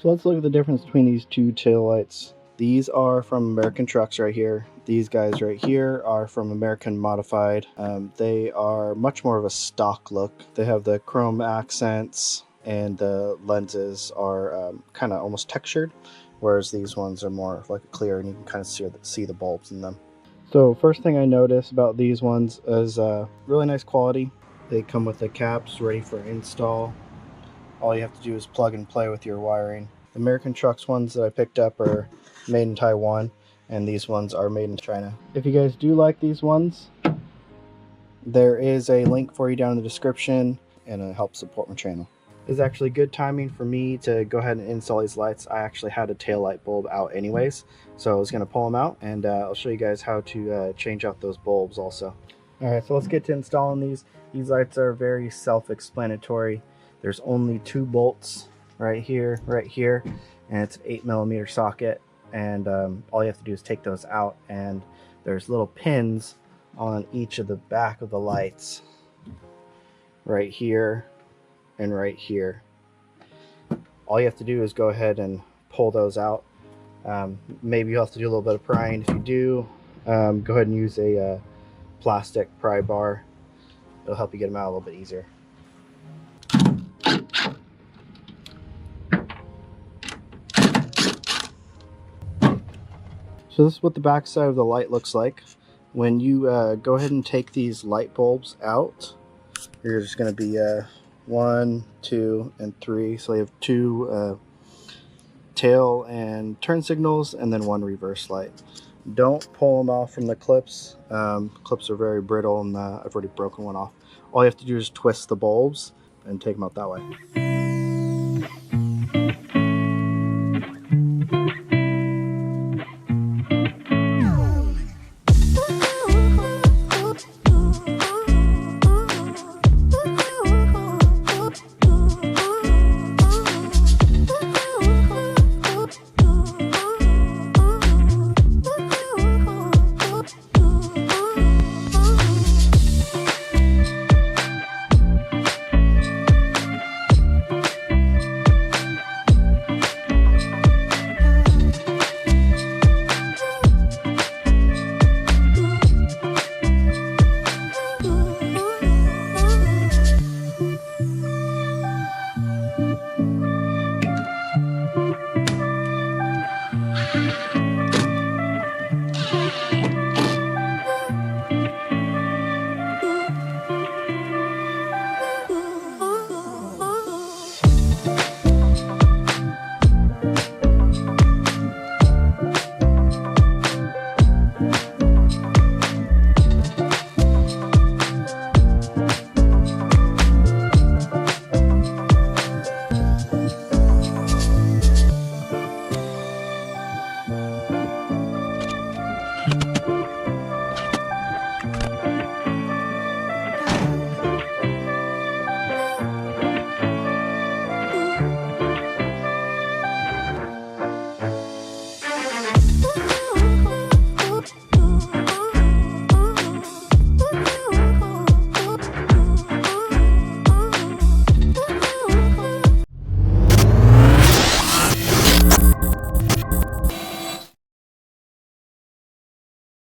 So let's look at the difference between these two taillights. These are from American Trucks right here. These guys right here are from American Modified. They are much more of a stock look. They have the chrome accents and the lenses are kind of almost textured, whereas these ones are more like clear and you can kind of see the bulbs in them. So first thing I notice about these ones is really nice quality. They come with the caps ready for install. All you have to do is plug and play with your wiring. The American Trucks ones that I picked up are made in Taiwan, and these ones are made in China. If you guys do like these ones, there is a link for you down in the description, and it helps support my channel. It's actually good timing for me to go ahead and install these lights. I actually had a tail light bulb out anyways, so I was going to pull them out, and I'll show you guys how to change out those bulbs also. Alright, so let's get to installing these. These lights are very self-explanatory. There's only 2 bolts right here, and it's an 8mm socket, and all you have to do is take those out, and there's little pins on each of the back of the lights right here and right here. All you have to do is go ahead and pull those out. Maybe you'll have to do a little bit of prying. If you do, go ahead and use a plastic pry bar. It'll help you get them out a little bit easier. So this is what the back side of the light looks like. When you go ahead and take these light bulbs out, there's going to be 1, 2, and 3. So you have 2 tail and turn signals, and then 1 reverse light. Don't pull them off from the clips. Clips are very brittle, and I've already broken one off. All you have to do is twist the bulbs and take them out that way.